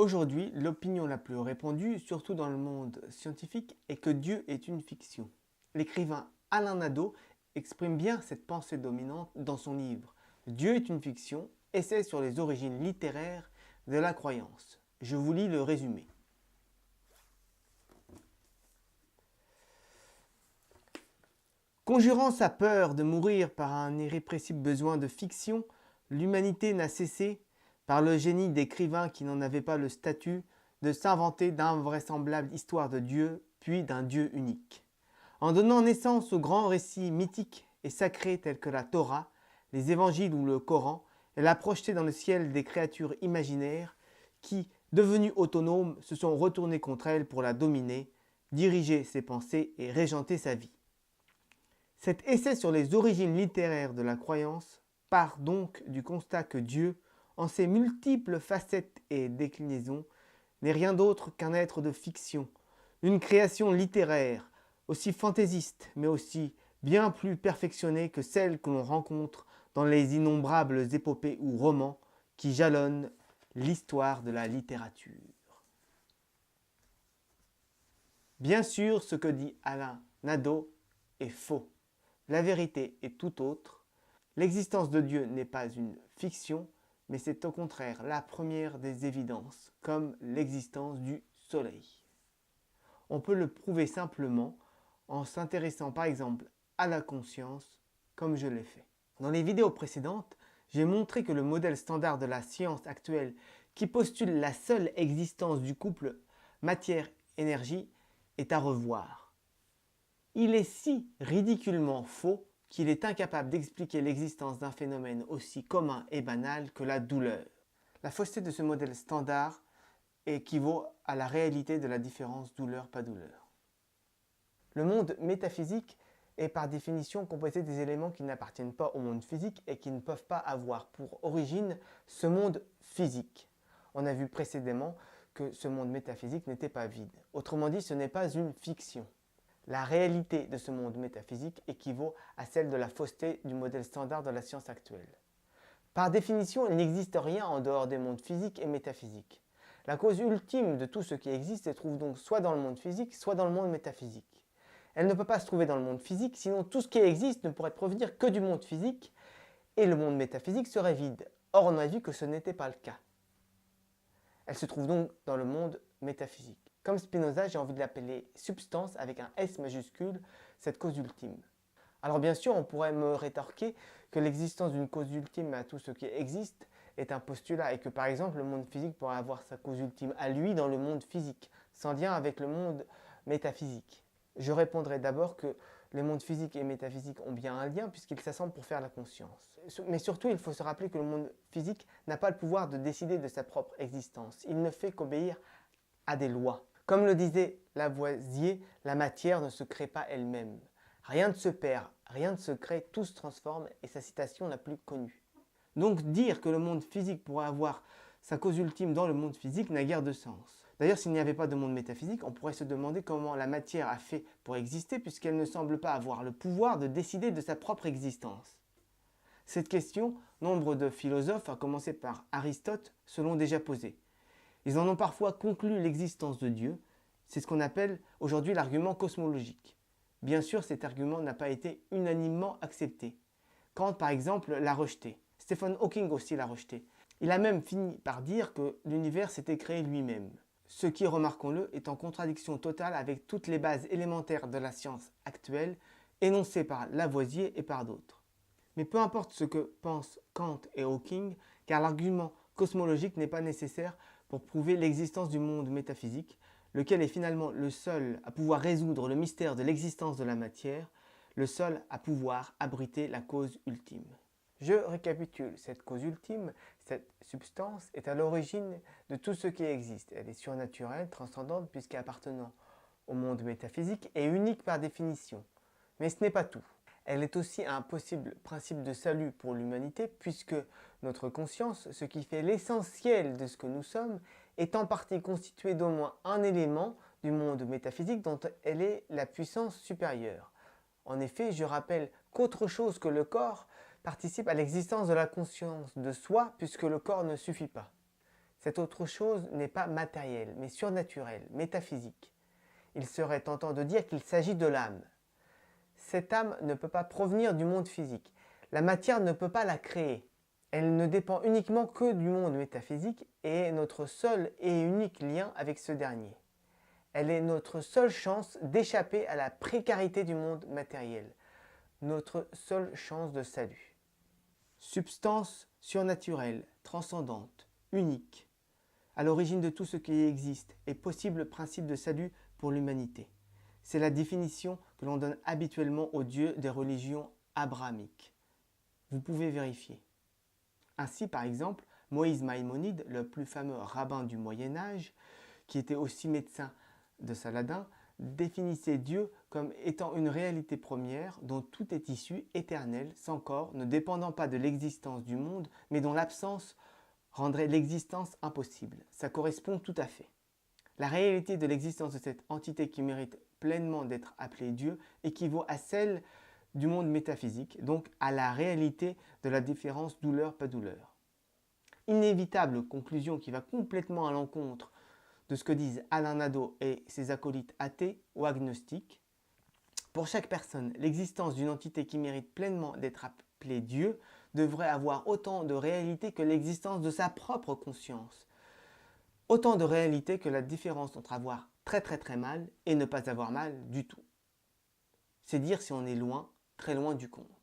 Aujourd'hui, l'opinion la plus répandue, surtout dans le monde scientifique, est que Dieu est une fiction. L'écrivain Alain Nadeau exprime bien cette pensée dominante dans son livre Dieu est une fiction, essai sur les origines littéraires de la croyance. Je vous lis le résumé. Conjurant sa peur de mourir par un irrépressible besoin de fiction, l'humanité n'a cessé, par le génie d'écrivains qui n'en avaient pas le statut, de s'inventer d'invraisemblables histoires de Dieu, puis d'un Dieu unique. En donnant naissance aux grands récits mythiques et sacrés tels que la Torah, les évangiles ou le Coran, elle a projeté dans le ciel des créatures imaginaires qui, devenues autonomes, se sont retournées contre elle pour la dominer, diriger ses pensées et régenter sa vie. Cet essai sur les origines littéraires de la croyance part donc du constat que Dieu, en ses multiples facettes et déclinaisons, n'est rien d'autre qu'un être de fiction, une création littéraire, aussi fantaisiste, mais aussi bien plus perfectionnée que celle que l'on rencontre dans les innombrables épopées ou romans qui jalonnent l'histoire de la littérature. Bien sûr, ce que dit Alain Nadeau est faux. La vérité est tout autre. L'existence de Dieu n'est pas une fiction, mais c'est au contraire la première des évidences, comme l'existence du Soleil. On peut le prouver simplement en s'intéressant par exemple à la conscience, comme je l'ai fait. Dans les vidéos précédentes, j'ai montré que le modèle standard de la science actuelle, qui postule la seule existence du couple matière-énergie, est à revoir. Il est si ridiculement faux qu'il est incapable d'expliquer l'existence d'un phénomène aussi commun et banal que la douleur. La fausseté de ce modèle standard équivaut à la réalité de la différence douleur-pas douleur. Le monde métaphysique est par définition composé des éléments qui n'appartiennent pas au monde physique et qui ne peuvent pas avoir pour origine ce monde physique. On a vu précédemment que ce monde métaphysique n'était pas vide. Autrement dit, ce n'est pas une fiction. La réalité de ce monde métaphysique équivaut à celle de la fausseté du modèle standard de la science actuelle. Par définition, il n'existe rien en dehors des mondes physiques et métaphysiques. La cause ultime de tout ce qui existe se trouve donc soit dans le monde physique, soit dans le monde métaphysique. Elle ne peut pas se trouver dans le monde physique, sinon tout ce qui existe ne pourrait provenir que du monde physique, et le monde métaphysique serait vide. Or, on a vu que ce n'était pas le cas. Elle se trouve donc dans le monde métaphysique. Comme Spinoza, j'ai envie de l'appeler substance avec un S majuscule, cette cause ultime. Alors bien sûr, on pourrait me rétorquer que l'existence d'une cause ultime à tout ce qui existe est un postulat et que par exemple le monde physique pourrait avoir sa cause ultime à lui dans le monde physique, sans lien avec le monde métaphysique. Je répondrai d'abord que les mondes physiques et métaphysiques ont bien un lien puisqu'ils s'assemblent pour faire la conscience. Mais surtout, il faut se rappeler que le monde physique n'a pas le pouvoir de décider de sa propre existence. Il ne fait qu'obéir à des lois. Comme le disait Lavoisier, la matière ne se crée pas elle-même. Rien ne se perd, rien ne se crée, tout se transforme, et sa citation la plus connue. Donc dire que le monde physique pourrait avoir sa cause ultime dans le monde physique n'a guère de sens. D'ailleurs, s'il n'y avait pas de monde métaphysique, on pourrait se demander comment la matière a fait pour exister puisqu'elle ne semble pas avoir le pouvoir de décider de sa propre existence. Cette question, nombre de philosophes, à commencer par Aristote, se l'ont déjà posée. Ils en ont parfois conclu l'existence de Dieu. C'est ce qu'on appelle aujourd'hui l'argument cosmologique. Bien sûr, cet argument n'a pas été unanimement accepté. Kant, par exemple, l'a rejeté. Stephen Hawking aussi l'a rejeté. Il a même fini par dire que l'univers s'était créé lui-même. Ce qui, remarquons-le, est en contradiction totale avec toutes les bases élémentaires de la science actuelle, énoncées par Lavoisier et par d'autres. Mais peu importe ce que pensent Kant et Hawking, car l'argument cosmologique n'est pas nécessaire pour prouver l'existence du monde métaphysique, lequel est finalement le seul à pouvoir résoudre le mystère de l'existence de la matière, le seul à pouvoir abriter la cause ultime. Je récapitule, cette cause ultime, cette substance, est à l'origine de tout ce qui existe. Elle est surnaturelle, transcendante, puisqu'appartenant au monde métaphysique et unique par définition. Mais ce n'est pas tout. Elle est aussi un possible principe de salut pour l'humanité, puisque notre conscience, ce qui fait l'essentiel de ce que nous sommes, est en partie constituée d'au moins un élément du monde métaphysique dont elle est la puissance supérieure. En effet, je rappelle qu'autre chose que le corps participe à l'existence de la conscience de soi, puisque le corps ne suffit pas. Cette autre chose n'est pas matérielle, mais surnaturelle, métaphysique. Il serait tentant de dire qu'il s'agit de l'âme. Cette âme ne peut pas provenir du monde physique. La matière ne peut pas la créer. Elle ne dépend uniquement que du monde métaphysique et est notre seul et unique lien avec ce dernier. Elle est notre seule chance d'échapper à la précarité du monde matériel, notre seule chance de salut. Substance surnaturelle, transcendante, unique, à l'origine de tout ce qui existe et possible principe de salut pour l'humanité. C'est la définition que l'on donne habituellement aux dieux des religions abrahamiques. Vous pouvez vérifier. Ainsi, par exemple, Moïse Maïmonide, le plus fameux rabbin du Moyen Âge, qui était aussi médecin de Saladin, définissait Dieu comme étant une réalité première dont tout est issu, éternel, sans corps, ne dépendant pas de l'existence du monde, mais dont l'absence rendrait l'existence impossible. Ça correspond tout à fait. La réalité de l'existence de cette entité qui mérite pleinement d'être appelée Dieu équivaut à celle du monde métaphysique, donc à la réalité de la différence douleur-pas douleur. Inévitable conclusion qui va complètement à l'encontre de ce que disent Alain Nadeau et ses acolytes athées ou agnostiques. Pour chaque personne, l'existence d'une entité qui mérite pleinement d'être appelée Dieu devrait avoir autant de réalité que l'existence de sa propre conscience. Autant de réalité que la différence entre avoir très mal et ne pas avoir mal du tout. C'est dire si on est loin, très loin du compte.